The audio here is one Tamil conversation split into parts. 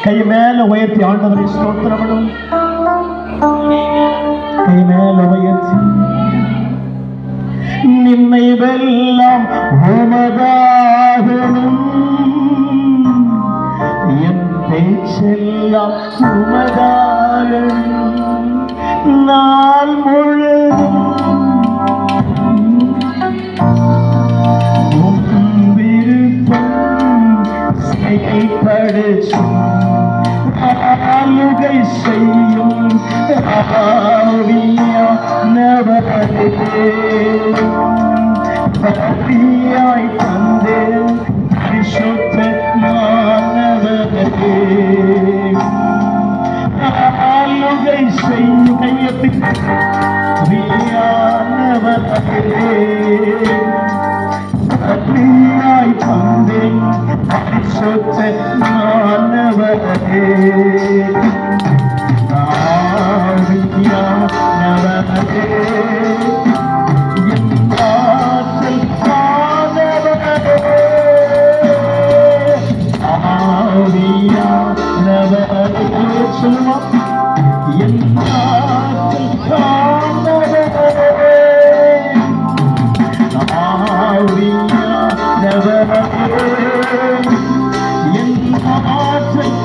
கை மேல உயர்த்தி ஆண்டவரை ஸ்தோத்திரப்படும். கை மேல உயர்த்தி நின்னை வெல்லாம் உமதாகணும், என் பேச்செல்லாம் உமதாகணும், நாள் முழுதும் ஆளுகை செய்யும் பக்தியாய் தந்தேன் பரிசுத்த மாணவரே. ஆளுகை செய்யும் பக்தியாய் தந்தேன் பரிசுத்த மாணவரே. ஆவியானவரே, என் ஆற்றல் ஆனவரே. ஆவியானவரே சொல்லுவோம், என் ஆற்றல் ஆனவரே. ஆவியானவரே, என் ஆற்றல்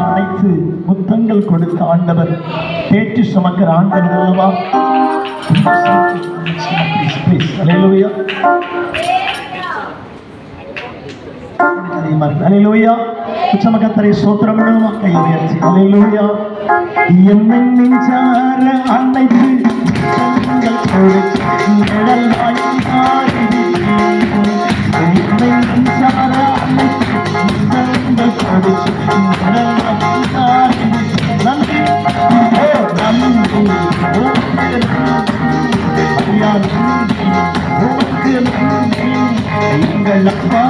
அனைத்து முத்தங்கள் கொடுத்த ஆண்டவர், பேச்சு சுமக்கிற ஆண்டவர் அல்லவா? உச்சமகத்தரை சோத்திரம் கை உயர்ச்சி அல்லேலூயா. என்னை நெஞ்சார அனைத்து எங்கள் அப்பா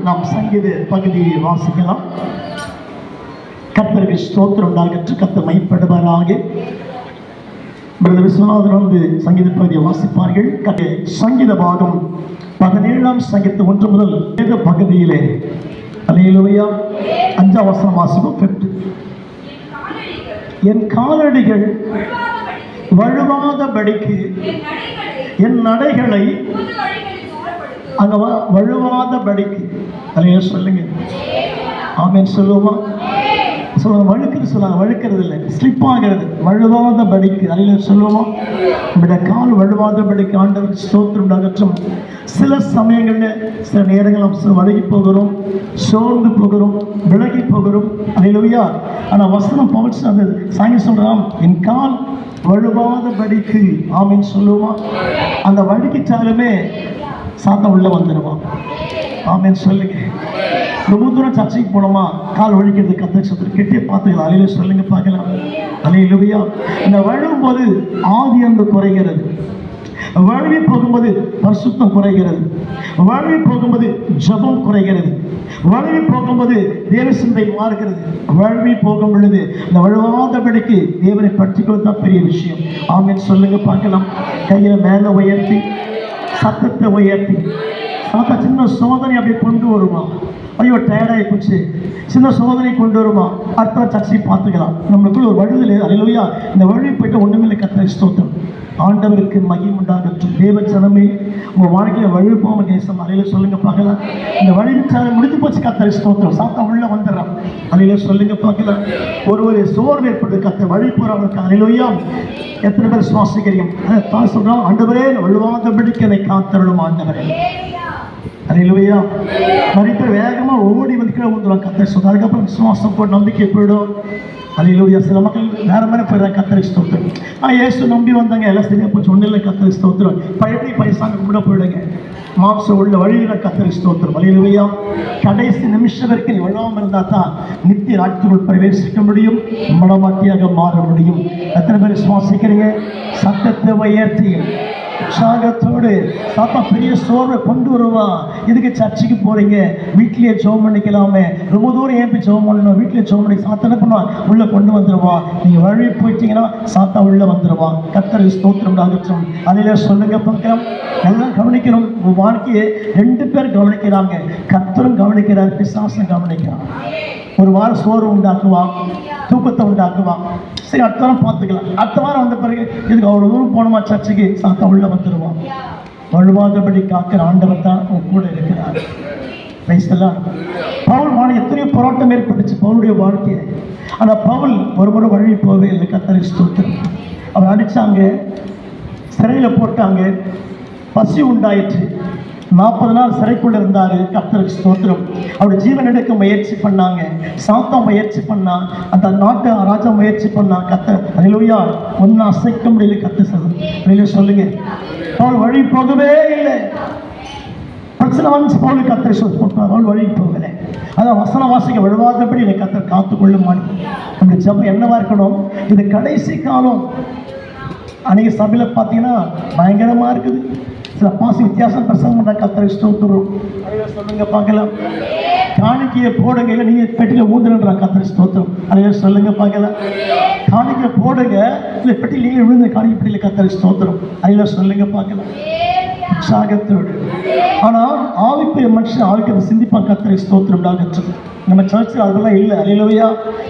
நாம் சங்கீத பகுதியை வாசிக்கலாம். கர்த்தருக்கு ஸ்தோத்திரம் உண்டாகட்டும். கர்த்தர் மைப்படுவாராக. பிரதர் விஸ்வநாதன் வந்து சங்கீத பகுதியை வாசிப்பார்கள். சங்கீத பாகம் 17ஆம் சங்கீத 1 முதல் 7 பகுதியிலே அல்லேலூயா 5ஆம் வசனம் வாசிப்போம். என் காலடிகள் வழுவாதபடிக்கு என் நடைகளை அங்க வழுவாதபடிக்கு அதையே சொல்லுங்க. ஆமென் சொல்லுவோமா? சொல்லுவாங்க, வழுக்குன்னு சொல்லுவாங்க. வழுக்கிறது இல்லை, ஸ்லிப் ஆகிறது, வழுவாத படிக்கு. அதில் சொல்லுவோமா, நம்முடைய கால் வழுவாத படிக்கு ஆண்டவர் ஸ்தோத்திரம் உண்டாகட்டும். சில சமயங்களில் சில நேரங்கள் நம்ம வழுகி போகிறோம், சோர்ந்து போகிறோம், விலகி போகிறோம். அல்லேலூயா. ஆனால் வசனம் பவுல் அது சாங்கி சொல்றான், என் கால் வழுவாத படிக்கு. ஆமீன் சொல்லுவோமா. அந்த வழுக்கிச்சாலுமே சாத்தம் உள்ள வந்துடுவான். ஆமீன் சொல்லுங்க. ரொம்ப தூரம் சர்ச்சைக்கு போனோமா, கால் வழிக்கிறது கத்திர கெட்டிய பார்த்துக்கலாம். அலையில சொல்லுங்க பார்க்கலாம். அல்லேலூயா. இந்த வழுவும் போது ஆதி அன்பு குறைகிறது, வழுவி போகும்போது பரிசுத்தம் குறைகிறது, வழுவி போகும்போது ஜபம் குறைகிறது, வழுவி போகும்போது தேவ சிந்தை மாறுகிறது. வழுவி போகும் பொழுது இந்த வழுவாதபடிக்கு தேவனை பற்றிக்கொள்ள தான் பெரிய விஷயம். ஆமீன் சொல்லுங்க பார்க்கலாம். கையில மேல உயர்த்தி, சத்தத்தை உயர்த்தி. சாத்தா சின்ன சோதனை அப்படி கொண்டு வருமா, ஐயோ டயர்டாகி போச்சு, சின்ன சோதனை கொண்டு வருமா, அடுத்த சர்ச்சை பார்த்துக்கலாம். நம்மளுக்குள்ள ஒரு வழுதல். அல்லேலூயா. இந்த வழி போயிட்டு ஒன்றுமில்லை. கர்த்தரை ஸ்தோத்திரம். ஆண்டவருக்கு மகிமை உண்டாகட்டும். தேவ ஜனமே, உங்கள் வாழ்க்கையில் வழி போகாம தேசம். அலையில சொல்லுங்க பார்க்கலாம். இந்த வழி முடிஞ்சு போச்சு. கர்த்தரை ஸ்தோத்திரம். சாத்தா உள்ள வந்துடுறான். அலையில சொல்லுங்க பார்க்கலாம். ஒரு சோர்வு ஏற்படுது. கர்த்தர் வழி போகிறவங்களுக்கு. அல்லேலூயா. எத்தனை பேர் சுவாசிக்கிறீங்க? தான் சொல்கிறான், ஆண்டவரே வழுவாதபடிக்கு என்னை காத்தருளும் ஆண்டவரே. அல்லேலூயா. நிறைய பேர் வேகமாக ஓடி வந்து கீழே வந்துடுவாங்க. கர்த்தரை சொல்றார். அதுக்கப்புறம் விசுவாசம் போட்டு நம்பிக்கை போயிடும். அல்லேலூயா. சில மக்கள் வேற மாதிரி போயிடுறாங்க. கர்த்தரை ஸ்தோத்திரம். இயேசு நம்பி வந்தாங்க, எல்லாம் சரியாக போச்சு, ஒன்றும் இல்லை. கர்த்தரை ஸ்தோத்திரம். எப்படி பைசாங்க கூட போயிடுங்க. மாம்சம் உள்ள வழியில் கர்த்தரை ஸ்தோத்திரம். அல்லேலூயா. கடைசி நிமிஷம் வரைக்கும் நீ வழாமல் இருந்தால் தான் நித்திய ராஜ்யத்துக்குள் பிரவேசிக்க முடியும், மனவாட்டியாக மாற முடியும். எத்தனை பேர் விசுவாசிக்கிறீங்க? சத்தத்தை உயர்த்தி உற்சாகத்தோடு. சாத்தா பெரிய சோர்வை கொண்டு வருவான். இதுக்கு சர்ச்சுக்கு போறீங்க, வீட்லயே ஜெபம் பண்ணிக்கலாமே, ரொம்ப தூரம் ஏன் போய் ஜெபம் பண்ணணும், வீட்லயே ஜெபம் பண்ணி. சாத்தா என்ன பண்ணுவான்? உள்ள கொண்டு வந்துடுவான். நீங்க வழி போயிட்டீங்கன்னா சாத்தா உள்ள வந்துடுவான். கர்த்தரை ஸ்தோத்திரம் ஆகட்டும். அதிலே சொல்லுங்க பார்க்கலாம். எல்லாம் கவனிக்கணும். உன் வாழ்க்கையை 2 பேர் கவனிக்கிறாங்க. கர்த்தரும் கவனிக்கிறார், பிசாசும் கவனிக்கிறான். ஒரு வாரம் சோறு உண்டாக்குவான், தூக்கத்தை உண்டாக்குவான். சரி, அடுத்த வாரம் பார்த்துக்கலாம். அடுத்த வாரம் வந்த பிறகு இதுக்கு அவ்வளோ தூரம் போனோமா சர்ச்சைக்கு, சாத்தா உள்ள வந்துடுவான். வழுவாதபடி காக்கிற ஆண்டவர் தான் உன் கூட இருக்கிறார். பவுல் வாழ எத்தனையோ போராட்டம் ஏற்பட்டுச்சு பவுலுடைய வாழ்க்கையை. ஆனால் பவுல் ஒரு முறை வழி போகவே இல்லை. கர்த்தரை ஸ்தோத்திரம். அவர் அடித்தாங்க, சிறையில் போட்டாங்க, பசி உண்டாயிற்று. 40 நாள் சிறைக்குள்ள இருந்தாரு. கர்த்தருக்கு ஸ்தோத்திரம். அவருடைய ஜீவன் எடுக்க முயற்சி பண்ணாங்க. சாத்தா முயற்சி பண்ணான், அந்த நாட்டு ராஜா முயற்சி பண்ணான். கர்த்தர் அல்லேலூயா. ஒன்னும் அசைக்க முடியல. கர்த்தர் சொல்லுங்க, சொல்லுங்க. அவள் வழி போகவே இல்லை. பிரச்சனை வந்து பவுல் கர்த்தரை சொல்லிட்டார், அவள் வழி போகலை. அதான் வசன வாசிக்க வழுவாதபடி என்னை கர்த்தர் காத்துக்கொள்ள மாட்டேன். நம்முடைய ஜெபம் என்னவா இருக்கணும்? இது கடைசி காலம். அன்னைக்கு சபையில் பார்த்தீங்கன்னா பயங்கரமாக இருக்குது. சில பாசி வித்தியாசம் பிரசங்கம் பண்ண. கர்த்தரை ஸ்தோத்திரம். சொல்லுங்க பார்க்கலாம். காணிக்கையை போடுங்க, இல்லை நீங்கள் பெட்டியில் ஊந்துன்றாங்க. கர்த்தரை ஸ்தோத்திரம். அதையே சொல்லுங்க பார்க்கலாம். காணிக்கை போடுங்க, இல்லை பெட்டியில் நீங்கள் விழுந்த காணிக்கை பெட்டியில். கர்த்தரை ஸ்தோத்திரம். அதையில சொல்லுங்க பார்க்கலாம். உற்சாகத்தோடு. ஆனால் ஆவிக்குரிய மனுஷன் ஆவிக்கு சிந்திப்பான். கர்த்தரை ஸ்தோத்திரம் ஆகட்டும். நம்ம சர்ச்சில் அதெல்லாம் இல்லை. அல்லேலூயா.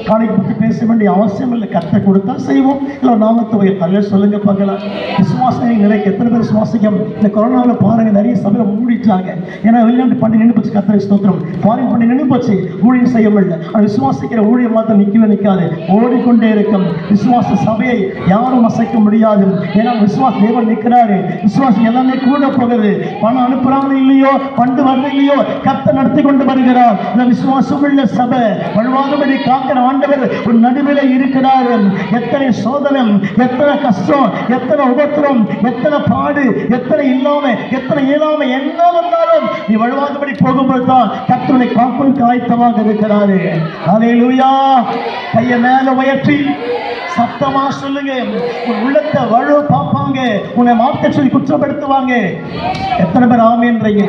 காணிக்கை பற்றி பேச வேண்டிய அவசியம் இல்லை. கர்த்தர் கொடுத்தா செய்வோம், இல்லை நாமத்தை உயர்த்தாலே சொல்லுங்க பார்க்கலாம். விசுவாசம் நிறைய. எத்தனை பேர் விசுவாசிக்கம்? இந்த கொரோனாவில் பாருங்கள், நிறைய சபையில் மூடிட்டாங்க. ஏன்னா வெளிநாட்டு பண்ணி நின்று போச்சு. கர்த்தரை ஸ்தோத்திரம். ஃபாரின் பண்ணி நின்று போச்சு, ஊழியம் செய்ய முடியல. ஆனால் விசுவாசிக்கிற ஊழியம் மாத்திரம் நிற்கவே நிற்காது, ஓடிக்கொண்டே இருக்கும். விசுவாச சபையை யாரும் அசைக்க முடியாது. ஏன்னா விசுவாச தேவன் நிற்கிறாரு. விசுவாசம் எல்லாமே கூட போகுது. பணம் அனுப்புறாங்க இல்லையோ, பண்டு வருது இல்லையோ, கர்த்தர் நடத்தி கொண்டு வருகிறார். இந்த விசுவாசம் உள்ள சபை வழுவாதபடி காக்கிற ஆண்டவர் ஒரு நடுவில் இருக்கிறார். எத்தனை சோதனை, எத்தனை கஷ்டம், எத்தனை உபத்திரம், எத்தனை பாடு, எத்தனை இல்லாம, எத்தனை இயலாம என்ன வந்தாலும் நீ வழுவாதபடி போகும்போது தான் கர்த்தரை காப்பதற்கு ஆயத்தமாக இருக்கிறாரு. அல்லேலூயா. கையை மேல உயர்த்தி சத்தமா சொல்லுங்க. உன் உள்ளத்தை வழு பார்ப்பாங்க, உன்னை மாத்த சொல்லி குற்றப்படுத்துவாங்க. எத்தனை பேர் ஆமேன்றீங்க?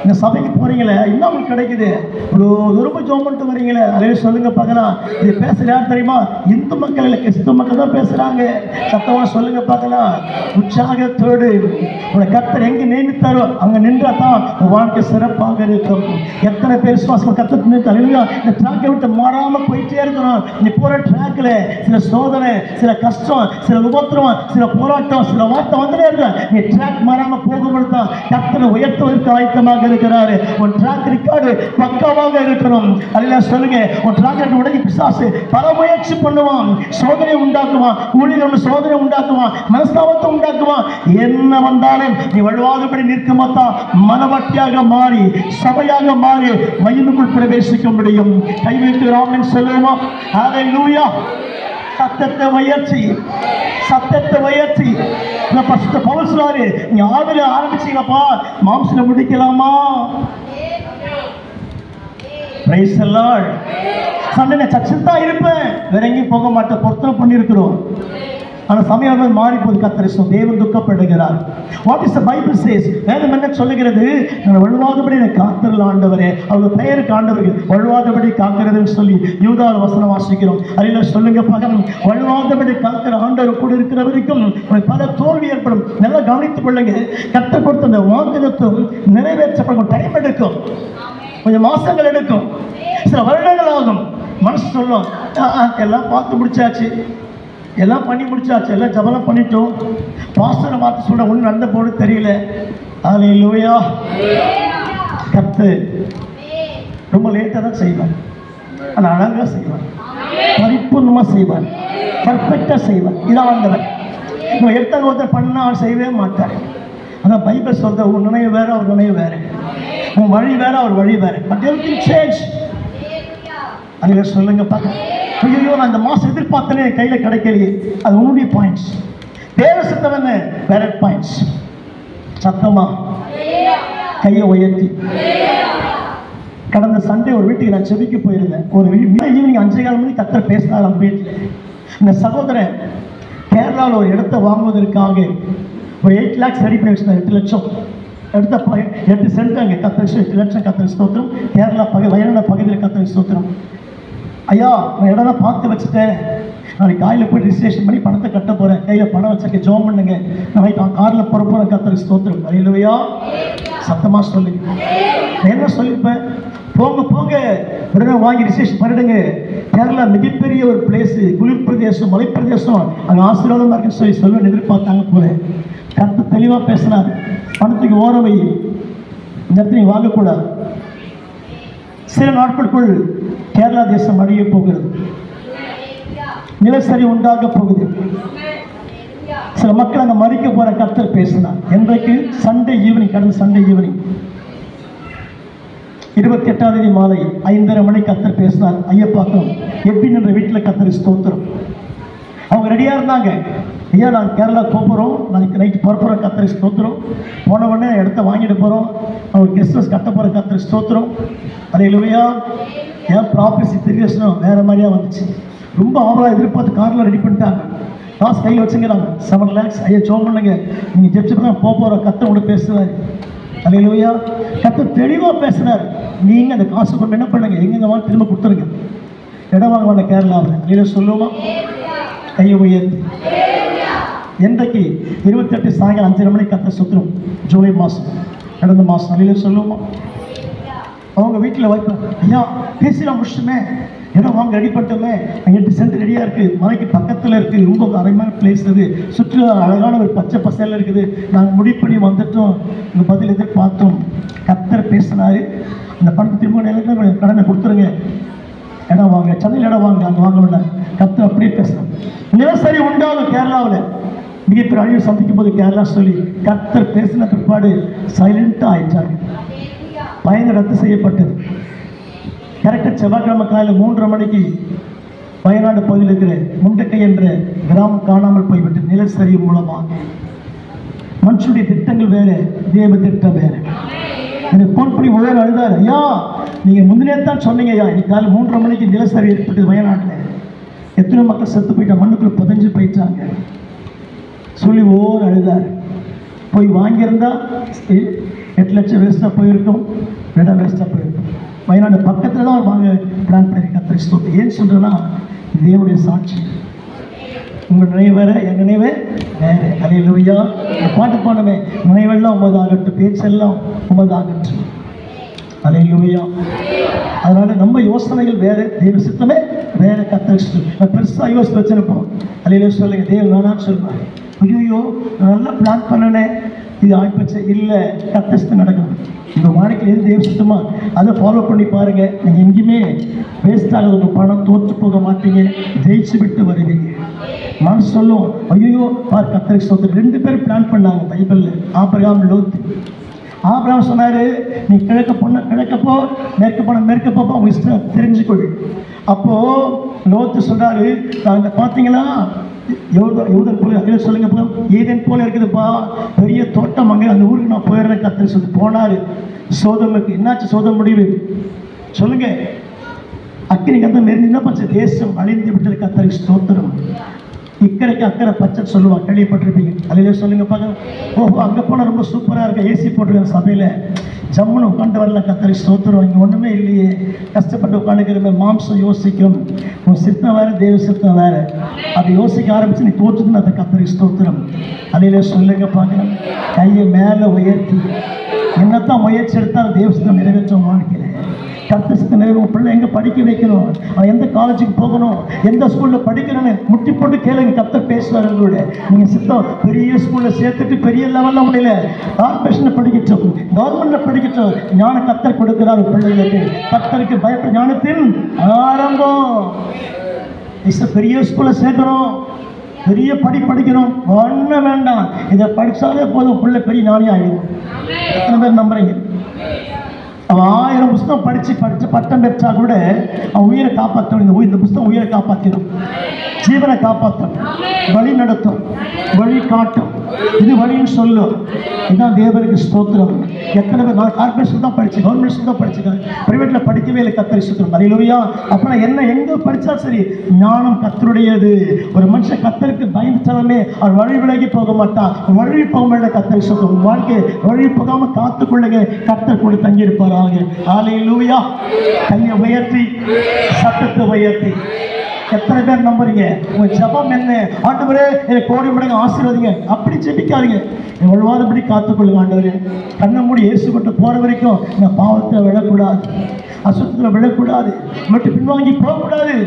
இந்த சபைக்கு போறீங்களே, என்ன உங்களுக்கு கிடைக்குது? ஒரு ரூபாய் ஜோம் பண்ணிட்டு வரீங்களே, அதே சொல்லுங்க பார்க்கலாம். இது பேசுற யார் தெரியுமா? இந்து மக்கள் இல்லை, கிறிஸ்துவ மக்கள் தான் பேசுறாங்க. சத்தமா சொல்லுங்க பார்க்கலாம். உற்சாகத்தோடு உன்னை கர்த்தர் எங்க நியமித்தாரோ அங்க நின்றா தான் உன் வாழ்க்கை சிறப்பாக இருக்கும். எத்தனை பேர் விசுவாசம் கர்த்தர் நினைத்தாலும் இந்த ட்ராக்கை விட்டு மாறாம போயிட்டே இருக்கணும். நீ போற ட்ராக்ல சில சோதனை, சில கஷ்டம், சில உபத்திரம், சில போராட்டம், சில வார்த்தை வந்துட்டே இருக்க. நீ ட்ராக் மாறாம போகும்போது தான் கர்த்தரை உயர்த்துவதற்கு ஆயத்தமாக இருக்கிறாரு. உன் ட்ராக் ரெக்கார்டு பக்காவாக இருக்கணும். அல்லேலூயா சொல்லுங்க. உன் ட்ராக் ரெக்கார்டு உடைக்க பிசாசு பல முயற்சி பண்ணுவான், சோதனை உண்டாக்குவான், ஊழியர்கள் சோதனை உண்டாக்குவான், மனஸ்தாபத்தை உண்டாக்குவான். என்ன வந்தாலும் நீ வழுவாதபடி நிற்க மாட்டா. மனவட்டியாக மாறி சபையாக மாறி மகிமைக்குள் பிரவேசிக்க முடியும். கை வைத்து ராமன் சொல்லுவோமா? ஹல்லேலூயா. சத்தத்தை முயற்சி, சத்தத்தை முயற்சி. பவுல் சொல்றாரு, நீ ஆவில ஆரம்பிச்சீங்கப்பா, மாம்சல முடிக்கலாமா? Praise the lord. சண்டே சர்ச்சில் தான் இருப்பேன், வேற எங்கேயும் போக மாட்டேன், பொருத்தனை பண்ணியிருக்கிறோம். ஆனால் சமயம் மாறி போது கத்தரிசோம், தேவன் துக்கப்படுகிறார். What is the Bible says? வேதம் என்ன சொல்லுகிறது? நான் வழுவாதபடி எனக்கு காத்தல் ஆண்டவரே, அவங்க பெயருக்கு ஆண்டவர்கள் வழுவாதபடி காக்கிறதுன்னு சொல்லி யூதாவில் வசனம் வாசிக்கிறோம். அதில் சொல்லுங்க பகலும், வழுவாதபடி காக்கிற ஆண்டவர் கூட இருக்கிற வரைக்கும் பல தோல்வி ஏற்படும். நல்லா கவனித்துக் கொள்ளுங்க. கத்தர் கொடுத்த அந்த வாக்குத்தத்தம் நிறைவேற்றப்படும் டைம் எடுக்கும், கொஞ்சம் மாசங்கள் எடுக்கும், சில வருடங்கள் ஆகும். மனசு சொல்லும், எல்லாம் பார்த்து முடிச்சாச்சு, எல்லாம் பண்ணி முடிச்சாச்சு, எல்லாம் ஜபலம் பண்ணிட்டோம், பாஸ்டரை பார்த்து சொல்ற ஒன்றும் நடந்த போது தெரியல. ஹல்லேலூயா. கர்த்தர் ரொம்ப லேட்டாக தான் செய்வார், ஆனால் அழகாக செய்வார், பரிபூர்ணமாக செய்வார், பர்ஃபெக்டாக செய்வார். இதான் வந்தவர். இப்போ எடுத்த ஒருத்தர் பண்ணால் அவர் செய்யவே மாட்டார். ஆனால் பைபிள் சொல்ற உன் நினைவு வேறு, அவர் நினைவு வேறு, உன் வழி வேறு, அவர் வழி வேறு. But everything change. அதில் சொல்லுங்க பார்க்க, ஐயோ நான் இந்த மாதம் எதிர்பார்த்தனே என் கையில் கிடைக்கலையே, அது உன்னுடைய பாயிண்ட்ஸ். தேவ சித்தம் என்ன? வேற பாயிண்ட்ஸ். சத்தமா கையை உயர்த்தி. கடந்த சண்டே ஒரு வீட்டுக்கு நான் செபிக்க போயிருந்தேன். ஒரு ஈவினிங் 5:15 மணிக்கு கத்தர் பேசினார் நம்ம வீட்டில். இந்த சகோதரன் கேரளாவில் ஒரு இடத்தை வாங்குவதற்காக ஒரு 8 lakhs ரெடி பண்ணி வச்சிருந்தார். 8 லட்சம் எடுத்த 8 சென்ட் அங்கே கத்தரிச்சு 8 லட்சம் கத்தரி ஸ்தோத்திரம். கேரளா வயநாடு பகுதியில் கத்தரி ஸ்தோத்திரம். ஐயா நான் இடம் தான் பார்த்து வச்சுட்டேன், நாளைக்கு காலையில் போய் ரிஜிஸ்ட்ரேஷன் பண்ணி பணத்தை கட்ட போகிறேன், கையில் பணம் வச்சிருக்க ஜோம் பண்ணுங்க, நாளைக்கு நான் காரில் போகிற கத்தரி ஸ்தோத்திரம். ஹல்லேலூயா. சத்தமாக சொல்லுங்க. நான் என்ன சொல்லியிருப்பேன்? போங்க போங்க உடனே வாங்கி ரிஜிஸ்ட்ரேஷன் பண்ணிடுங்க. கேரளா மிகப்பெரிய ஒரு பிளேஸு, குளிர் பிரதேசம், மலைப்பிரதேசம், அங்கே ஆசீர்வாதமாக இருக்குன்னு சொல்லி சொல்லுவேன் எதிர்பார்த்தாங்க போல. கருத்து தெளிவாக பேசினார். பணத்துக்கு ஓரவை இந்த இடத்துல வாங்கக்கூடாது. சில நாட்களுக்குள் கேரளா தேசம் அழிய போகிறது, நிலச்சரி உண்டாக போகுது, சில மக்கள் அங்கே மறிக்க போற கர்த்தர் பேசினார். இன்றைக்கு சண்டே ஈவினிங், கடந்த சண்டே ஈவினிங் 28ஆம் தேதி மாலை 5:30 மணிக்கு கர்த்தர் பேசினார். ஐயப்பாக்கம் எப்பின் என்ற வீட்டில் கர்த்தர் ஸ்தோத்திரம். அவங்க ரெடியாக இருந்தாங்க. ஐயா நாங்கள் கேரளா போகிறோம், நாளைக்கு நைட்டு புறப்புறம் கர்த்தர் ஸ்தோத்திரம், போன உடனே இடத்த வாங்கிட்டு போகிறோம், அவங்க கெஸ்ட் ஹவுஸ் கட்ட போகிற கர்த்தர் ஸ்தோத்திரம். ஹல்லேலூயா. ஏன் ப்ராஃபஸி தெரிவிச்சனும் வேறு மாதிரியாக வந்துச்சு. ரொம்ப ஆவலாக எதிர்பார்த்து காரில் ரெடி பண்ணிட்டாங்க. காசு கையில் வச்சுங்கிறாங்க. 7 lakhs. ஐயா ஜோம் பண்ணுங்க, நீங்கள் ஜெபிச்சு தான் போகிறோம், கர்த்தர் கூட பேசுவார். ஹல்லேலூயா. கர்த்தர் தெளிவாக பேசுனார். நீங்கள் அந்த காசு கொண்டு என்ன பண்ணுங்க, எங்கெங்க வாங்க திரும்ப கொடுத்துருங்க. இடம் வாங்க கேரளாவில். ஹல்லேலூயா சொல்லுவோமா? கையை உயர்த்தி. என்றைக்கு 28 சாயங்காலம் 5:30 மணிக்கு கர்த்தர் சுத்திரம். ஜூலை மாதம், கடந்த மாதம். ஹல்லேலூயா சொல்லுவோமா? அவங்க வீட்டில் வைப்பேன். ஐயா பேசிலாம் முடிச்சுமே, இடம் வாங்க ரெடி பண்ணிட்டோமே, 8 சென்ட் ரெடியாக இருக்குது, மலைக்கு பக்கத்தில் இருக்குது, ரொம்ப அருமையான பிளேஸ் அது, சுற்று அழகான ஒரு பச்சை பசையில் இருக்குது, நாங்கள் முடிவு பண்ணி வந்துட்டோம், இந்த பதில் எதிர்பார்த்தோம். கர்த்தர் பேசினார். அந்த பணத்தை திரும்ப நிலைக்கு கடனை கொடுத்துருங்க, இடம் வாங்க, சென்னையில் இடம் வாங்க, அங்கே வாங்க வேண்டாம். கர்த்தர் அப்படியே பேசுகிறேன். நிலசரி உண்டாகும் கேரளாவில். மிகப்பெரிய அழிவு சந்திக்கும் போது கேரளா சொல்லி கர்த்தர் பேசின பிற்பாடு சைலண்டாக ஆயிடுச்சாங்க. பயணம் ரத்து செய்யப்பட்டது. கரெக்டாக செவ்வாய்க்கிழமை காலையில் 3:30 மணிக்கு வயநாடு பகுதியில் இருக்கிற முண்டக்கை என்ற கிராமம் காணாமல் போய்விட்டது. நிலச்சரிவு மூலமாக. மனுஷனுடைய திட்டங்கள் வேறு, தேவ திட்டம் வேறு. எனக்கு போன் பண்ணி ஒவ்வொரு அழுதாரு. ஐயா நீங்கள் முந்தினே தான் சொன்னீங்க ஐயா, இன்னைக்கு காலையில் 3:30 மணிக்கு நிலச்சரிவு ஏற்பட்டது வயநாட்டில், எத்தனை மக்கள் செத்து போயிட்டாங்க, மண்ணுக்குள்ள புதைஞ்சு போயிட்டாங்க சொல்லி ஒவ்வொரு அழுதார். போய் வாங்கியிருந்தா 8 லட்சம் வேஸ்ட்டாக போயிருக்கும், இடம் வேஸ்ட்டாக போயிருக்கும். வயநாடு பக்கத்தில் தான் வாங்க பிளான் பண்ணி கர்த்தர் ஸ்தோத்திரம். ஏன் சொல்கிறேன்னா தேவனுடைய சாட்சி. உங்கள் நினைவு வேற, என் நினைவே வேறு. ஹல்லேலூயா. பாட்டு பாடுமே, நினைவெல்லாம் உமதாகட்டும், பேச்செல்லாம் உமதாகட்டும். ஹல்லேலூயா. அதனால நம்ம யோசனைகள் வேறு, தேவ சித்தமே வேறு. கர்த்தர் நான் பெருசாக யோசித்து வச்சிருப்போம். ஹல்லேலூயா சொல்லுங்க. தேவன் வேணான்னு சொல்லுவாங்க. ஐயோ நல்லா பிளான் பண்ணினேன், இது ஆய்ப்பச்சை இல்லை, கத்தஸ்து நடக்கும். இந்த வாழ்க்கையில் எது தேவ சுத்தமா அதை ஃபாலோ பண்ணி பாருங்க. நீங்கள் எங்கேயுமே வேஸ்ட் ஆகாத உங்கள் பணம் தோற்று போக மாட்டீங்க, ஜெயிச்சு விட்டு வருவீங்க. மனசு சொல்லும், ஐயோ பார் கத்தருக்கு ஸ்தோத்திரம். 2 பேர் பிளான் பண்ணாங்க பைபிளில், ஆபிரகாம் லோத்து. ஆபிரகாம் சொன்னார், நீ கிழக்க போன கிழக்கப்போ, மேற்கு போன மேற்கு போப்போ, அவங்க இஷ்டம் தெரிஞ்சுக்கொள். அப்போது லோத்து சொல்கிறாரு, நாங்கள் பார்த்தீங்களா யூதன் போல அங்கே சொல்லுங்க, ஏதேன் போல இருக்குதுப்பா, பெரிய தோட்டம், அங்கே அந்த ஊருக்கு நான் போயிடுறேன் கத்தர் சொல்லி போனார். சோதமுக்கு என்னாச்சு? சோதம் முடிவு சொல்லுங்க. அக்கினி கந்தம் என்ன பச்சை தேசம் அழிந்து விட்டது, கத்தருக்கு ஸ்தோத்திரம். இக்கரைக்கு அக்கறை பச்சை சொல்லுவாங்க, கேள்விப்பட்டிருப்பீங்க. அதிலே சொல்லுங்க பார்க்க. ஓஹோ, அங்கே போனால் ரொம்ப சூப்பராக இருக்கா, ஏசி போட்டுருக்க சபையில் ஜம்முன்னு உட்காந்து வரல, கத்தருக்கு ஸ்தோத்திரம். இங்கே ஒன்றுமே இல்லையே, கஷ்டப்பட்டு உட்காந்துக்கிறமே. மாம்சம் யோசிக்கும், உன் சித்தம் வேறு, தேவ சித்தம் வேறு. அப்படி யோசிக்க ஆரம்பிச்சு நீ தோற்றுதுன்னு அதை கத்தருக்கு ஸ்தோத்திரம். அதிலே சொல்லுங்க பார்க்கணும். கையை மேலே உயர்த்தி என்னத்தான் முயற்சி எடுத்தால் தேவ சித்தம் நிறைவேற்றும் வாழ்க்கையில். கர்த்தருக்கு நிறைவேறும். பிள்ளை எங்கே படிக்க வைக்கணும், அவன் எந்த காலேஜுக்கு போகணும், எந்த ஸ்கூலில் படிக்கணும்னு முட்டி போட்டு கேளுங்க, கர்த்தர் பேசுவார் உங்களோட. நீங்கள் சித்தம் பெரிய ஸ்கூலில் சேர்த்துட்டு பெரிய லெவலில் முடியல, கார்பரேஷனில் படிக்கட்டும், கவர்மெண்ட்டில் படிக்கட்டும், ஞான கர்த்தர் கொடுக்கிறார் பிள்ளைகளுக்கு. கர்த்தருக்கு பயப்பட ஞானத்தின் ஆரம்பம். பெரிய ஸ்கூலில் சேர்க்கணும், பெரிய படிக்கணும், ஒன்றும் வேண்டாம், இதை படித்தாலே போதும், பிள்ளை பெரிய ஞானி ஆகிடும். எத்தனை பேர் நம்புறீங்க? அவன் 1000 புஸ்தகம் படித்து பட்டம் பெற்றா கூட அவன் உயிரை காப்பாற்றணும். இந்த புஸ்தகம் உயிரை காப்பாற்றிடும், ஜீவனை காப்பாற்றும், வழி நடத்தும், வழி காட்டும். இது வழின்னு சொல்லும். இதுதான் தேவனுக்கு ஸ்தோத்திரம். எத்தனை பேர் நான் கார்பரேஷன் தான் படித்தேன், கவர்மெண்ட் ஸ்கூல் தான் படிச்சுக்கிறேன், ப்ரைவேட்டில் படிக்கவே இல்லை, கத்தரி சுத்தம். அல்லேலூயா. அப்படின்னா என்ன, எங்கே படித்தா சரி, ஞானம் கத்தருடையது. ஒரு மனுஷன் கத்தருக்கு பயந்துட்டாலுமே அவன் வழி விலகி போக மாட்டான். வழி போக மாட்டேன், கத்தரி சுத்தம். வாழ்க்கை வழி போகாமல் காத்துக்கொள்ளுங்க, கத்தர் கூட தங்கியிருப்பாராக. அல்லேலூயா. கையை உயர்த்தி, சத்தத்தை உயர்த்தி. எத்தனை பேர் நம்புறீங்க? உங்க ஜபம் என்ன? ஆண்டவரே என்னை கோடி மடங்கு ஆசீர்வதிங்க, அப்படி ஜெபிக்காதீங்க. எவ்வளவாதபடி காத்துக்கொள்ளுங்க. ஆண்டவரே கண்ணை மூடி இயேசு கிட்ட போற வரைக்கும் நான் பாவத்தில் விழக்கூடாது, அசுத்தத்தில் விழக்கூடாது, மட்டும் பின்வாங்கி போகக்கூடாது,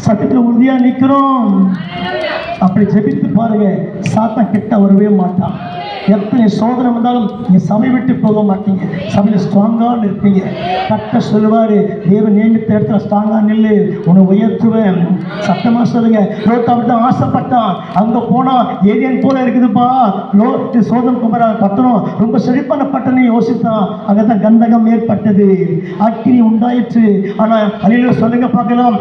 சட்டத்தில் உறுதியாக நிற்கிறோம். அப்படி ஜெபித்து பாருங்க, சாத்தான் கிட்ட வரவே மாட்டான். எத்தனை சோதனை வந்தாலும் நீங்கள் சபை விட்டு போக மாட்டீங்க, சபையில் ஸ்ட்ராங்காக இருப்பீங்க. கர்த்தர் சொல்லுவார், தேவன் நியமித்த இடத்துல ஸ்ட்ராங்காக நில்லு, உன்னை உயர்த்துவேன். சத்தமாக சொல்லுங்க. லோத்து அப்படி தான் ஆசைப்பட்டான். அங்கே போனால் ஏரியன் போல இருக்குதுப்பா, லோத்து சோதம் குமரா பட்டணம் ரொம்ப செழிப்பான பட்டணம் யோசித்தான். அங்கே தான் கந்தகம் ஏற்பட்டது, அக்கினி உண்டாயிற்று. ஆனால் அழில சொல்லுங்க பார்க்கலாம்,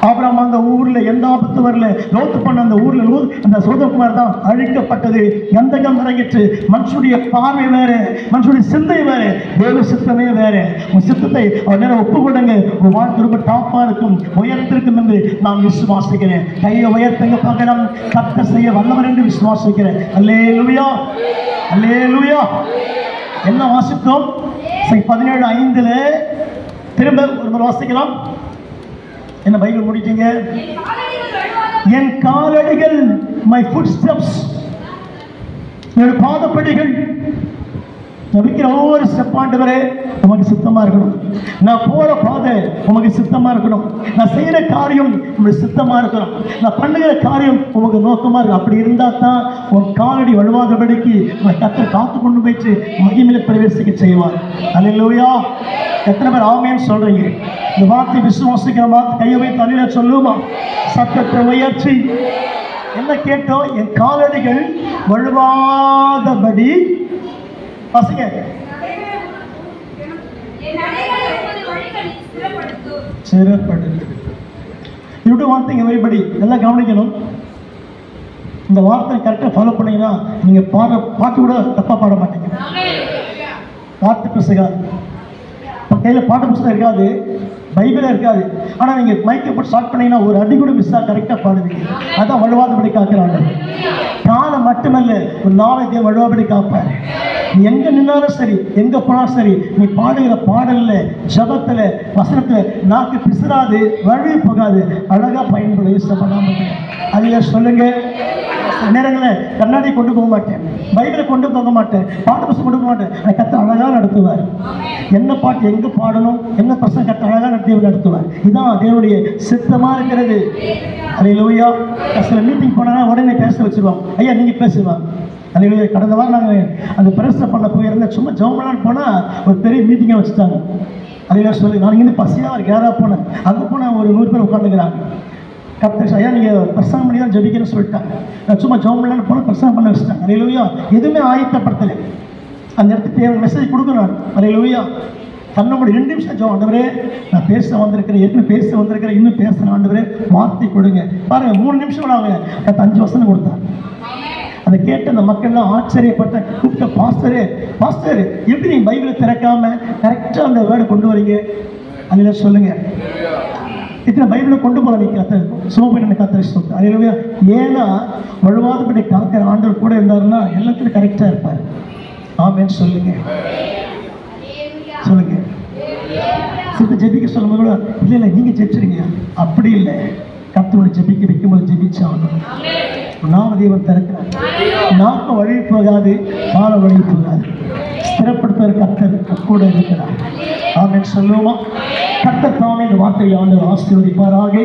ஆபிரகாம் அந்த ஊரில் எந்த ஆபத்து வரல. லோத்து பண்ண அந்த ஊரில் அந்த சோதகுமார் தான் அழிக்கப்பட்டது. கந்தகம் இறங்கிட்டு. மனுஷனுடைய பார்வை வேற, மனுஷனுடைய சிந்தை வேற, தேவ சித்தமே வேற. உன் சித்தத்தை அவர் நேரம் ஒப்பு கொடுங்க, உன் வாழ்க்கை ரொம்ப டாப்பாக இருக்கும், உயர்த்திருக்கும் என்று நான் விசுவாசிக்கிறேன். கையை உயர்த்தங்க பார்க்கலாம். கர்த்தர் செய்ய வல்லவர் என்று விசுவாசிக்கிறேன். அல்லேலூயா, அல்லேலூயா. என்ன வாசித்தோம்? 17:5 திரும்ப ஒரு முறை வாசிக்கலாம். என்ன பைபிள் முடிட்டீங்க? என் காலடிகள், மை ஃபுட் ஸ்டெப்ஸ், என் பாதப்படிகள், நபிக்கிற ஒவ்வொரு ஸ்டெப் ஆண்டவரே உமக்கு சித்தமாக இருக்கணும். நான் போகிற பாதை உமக்கு சித்தமாக இருக்கணும். நான் செய்கிற காரியம் உங்களுக்கு சித்தமாக இருக்கணும். நான் பண்ணுகிற காரியம் உமக்கு நோக்கமாக இருக்கும். அப்படி இருந்தால் தான் உன் காலடி வழுவாதபடிக்கு உன் கர்த்தர் காத்து கொண்டு போயிட்டு மகிமையில பிரவேசிக்க செய்வார். அல்லேலூயா. எத்தனை பேர் ஆமேன்னு சொல்றீங்க? இந்த வார்த்தை விசுவாசிக்கிற வார்த்தை கையை வைத்து அழில சொல்லுமா? சத்தத்தை உயர்ச்சி. என்ன கேட்டோம்? என் காலடிகள் வழுவாதபடி பசங்க சிறப்படுத்து. You do one thing everybody. எல்லாம் கவனிக்கணும். இந்த வார்த்தை கரெக்டாக ஃபாலோ பண்ணீங்கன்னா நீங்கள் பாட்டு கூட தப்பாக பாட மாட்டீங்க. வார்த்தை பிசகாது. இப்போ கையில் பாட்டு புத்தகம் இருக்காது, பைபிளே இருக்காது. ஆனால் நீங்கள் மைக்கை போட்டு ஸ்டார்ட் பண்ணீங்கன்னா ஒரு அடி கூட மிஸ்ஸாக கரெக்டாக பாடுவீங்க. அதான் வழுவாதபடி காக்கிறாங்க. காலம் மட்டுமல்ல, ஒரு நாளைக்கு வழுவாபடி காப்பார். நீ எங்கே நின்னாலும் சரி, எங்கே போனாலும் சரி, நீ பாடுகிற பாடலில், ஜபத்தில், வசனத்தில் நாக்கு பிசுறாது, வழி போகாது, அழகாக பயன்படும். யூஸ் பண்ணாமல் அதில் சொல்லுங்க. நேரங்களில் கண்ணாடி கொண்டு போக மாட்டேன், பைபிளை கொண்டு போக மாட்டேன், பாட்டு புத்தகம் கொண்டு போக மாட்டேன். அதை கற்று அழகாக நடத்துவார். என்ன பாட்டு எங்கே பாடணும், என்ன பசங்க கற்று அழகாக நடத்துவார். இதுதான் தேவனுடைய சித்தமாக இருக்கிறது. அல்லேலூயா. சில மீட்டிங் போனால் உடனே பேச வச்சுருவாங்க. ஐயா நீங்கள் பேசுவாங்க, அல்லேலூயா. கடந்த வாரம் நாங்கள் அந்த பிரச்சனை பண்ண போயிருந்தேன். சும்மா ஜெபம்லாம் போனால் ஒரு பெரிய மீட்டிங்காக வச்சுட்டாங்க. அல்லேலூயா சொல்லி நான் இங்கே பசியாக ஒரு கேராக போனேன். அங்கே போனால் ஒரு 100 பேர் உட்காந்துக்கிறாங்க. கர்த்தர் ஐயா நீங்கள் பிரசங்கம் பண்ணி தான் ஜெபிக்கணும்னு சொல்லிட்டாங்க. நான் சும்மா ஜெபம்லாம் போனால் பிரசங்கம் பண்ண வச்சுட்டாங்க. அல்லேலூயா. எதுவுமே ஆயத்தப்படுத்தலை. அந்த இடத்துக்கு தேவை மெசேஜ் கொடுக்கணும். அல்லேலூயா. தன்னோட 2 நிமிஷம் ஜெபம். ஆண்டவரே நான் பேச வந்திருக்கிறேன், ஏற்கனவே பேச வந்திருக்கிறேன், இன்னும் பேசுகிறேன் ஆண்டவரே, வார்த்தை கொடுங்க. பாருங்க 3 நிமிஷம் அவங்க 5 வசனம் கொடுத்தாங்க. அதை கேட்டு அந்த மக்கள்லாம் ஆச்சரியப்பட்ட கூப்பிட்ட பாஸ்டர் எப்படி நீங்கள் பைபிளை திறக்காம கரெக்டாக அந்த வேர்டை கொண்டு வரீங்க அதில் சொல்லுங்க. இத்தனை பைபிளை கொண்டு போகிற நீ கத்தர் சுமப்பை கத்தர் சொல்லிட்டு அல்லேலூயா. ஏன்னா வழுவாதபடி காக்கிற ஆண்டவர் கூட இருந்தாருன்னா எல்லாத்துலையும் கரெக்டாக இருப்பார். ஆமென் சொல்லுங்க சொல்லுங்க. சில ஜெபிக்க சொல்லும்போது கூட இல்லை நீங்கள் ஜெபிச்சிருங்க, அப்படி இல்லை. கர்த்தரோட ஜெபிக்க வைக்கும்போது ஜெபிச்சாங்க. தேவன் திறக்கிறார். நாக்கு வழி போகாது, பால வழி போகாது. ஸ்திரப்படுத்துகிற கர்த்தர் கூட இருக்கிறார். ஆமென் சொல்லுவோமா? கர்த்தர் தாமே இந்த வார்த்தையை ஆண்டவர் ஆசீர்வதிப்பாராக.